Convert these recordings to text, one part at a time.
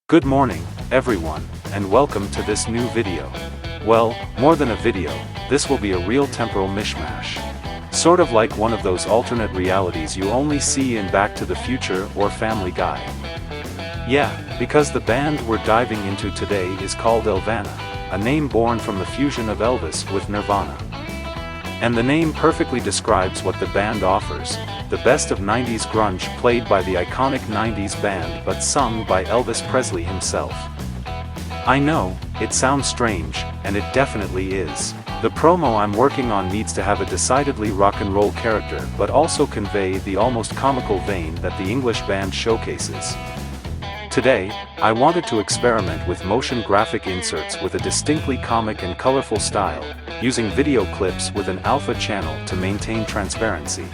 Good morning, everyone, and welcome to this new video. Well, more than a video, this will be a real temporal mishmash. Sort of like one of those alternate realities you only see in Back to the Future or Family Guy. Yeah, because the band we're diving into today is called ELVANA, a name born from the fusion of Elvis with Nirvana. And the name perfectly describes what the band offers, the best of 90s grunge played by the iconic 90s band but sung by Elvis Presley himself. I know, it sounds strange, and it definitely is. The promo I'm working on needs to have a decidedly rock and roll character but also convey the almost comical vein that the English band showcases. Today, I wanted to experiment with motion graphic inserts with a distinctly comic and colorful style, using video clips with an alpha channel to maintain transparency.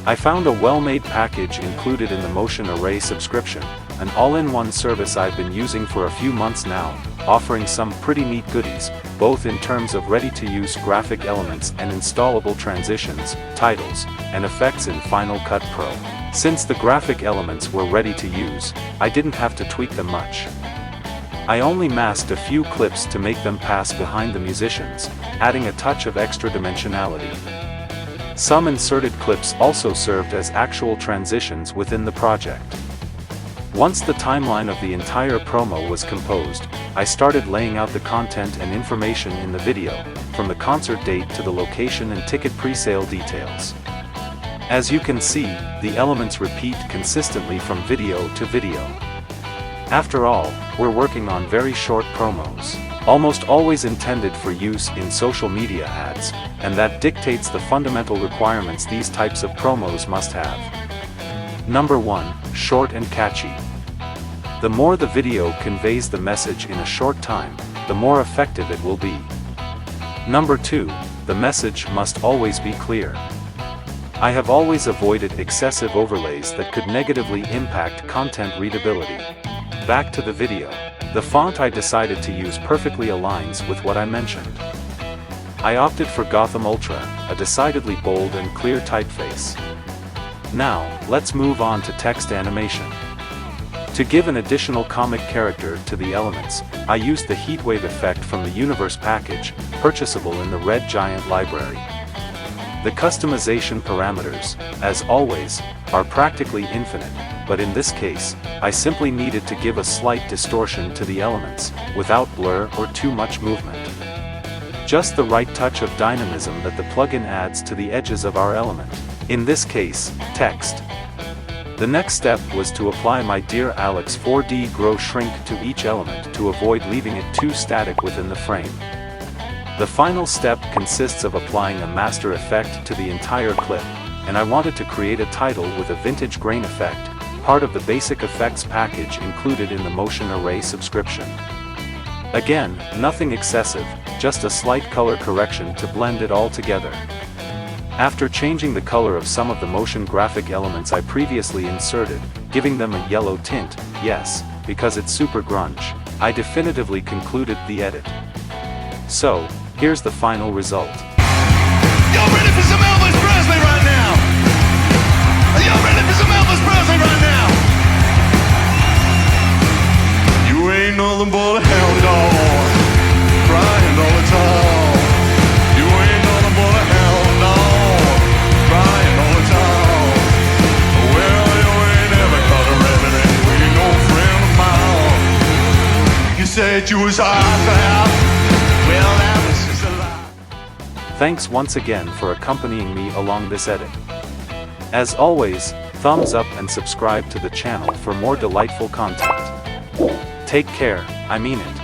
I found a well-made package included in the Motion Array subscription, an all-in-one service I've been using for a few months now, offering some pretty neat goodies, both in terms of ready-to-use graphic elements and installable transitions, titles, and effects in Final Cut Pro. Since the graphic elements were ready to use, I didn't have to tweak them much. I only masked a few clips to make them pass behind the musicians, adding a touch of extra dimensionality. Some inserted clips also served as actual transitions within the project. Once the timeline of the entire promo was composed, I started laying out the content and information in the video, from the concert date to the location and ticket pre-sale details. As you can see, the elements repeat consistently from video to video. After all, we're working on very short promos, almost always intended for use in social media ads, and that dictates the fundamental requirements these types of promos must have. Number 1, short and catchy. The more the video conveys the message in a short time, the more effective it will be. Number 2, the message must always be clear. I have always avoided excessive overlays that could negatively impact content readability. Back to the video. The font I decided to use perfectly aligns with what I mentioned. I opted for Gotham Ultra, a decidedly bold and clear typeface. Now, let's move on to text animation. To give an additional comic character to the elements, I used the heatwave effect from the Universe package, purchasable in the Red Giant library. The customization parameters, as always, are practically infinite, but in this case, I simply needed to give a slight distortion to the elements, without blur or too much movement. Just the right touch of dynamism that the plugin adds to the edges of our element, in this case, text. The next step was to apply my Dear Alex 4D Grow Shrink to each element to avoid leaving it too static within the frame. The final step consists of applying a master effect to the entire clip, and I wanted to create a title with a vintage grain effect, part of the basic effects package included in the Motion Array subscription. Again, nothing excessive, just a slight color correction to blend it all together. After changing the color of some of the motion graphic elements I previously inserted, giving them a yellow tint, yes, because it's super grunge, I definitively concluded the edit. So, here's the final result. Y'all ready for some Elvis Presley right now? Are y'all ready for some Elvis Presley right now? You ain't nothing but a hound dog, crying all the time. You ain't nothing but a hound dog, crying all the time. Well, you ain't never caught a rabbit and you ain't no friend of mine. You said you was hot out. Well, that was just a lie. Thanks once again for accompanying me along this edit. As always, thumbs up and subscribe to the channel for more delightful content. Take care, I mean it.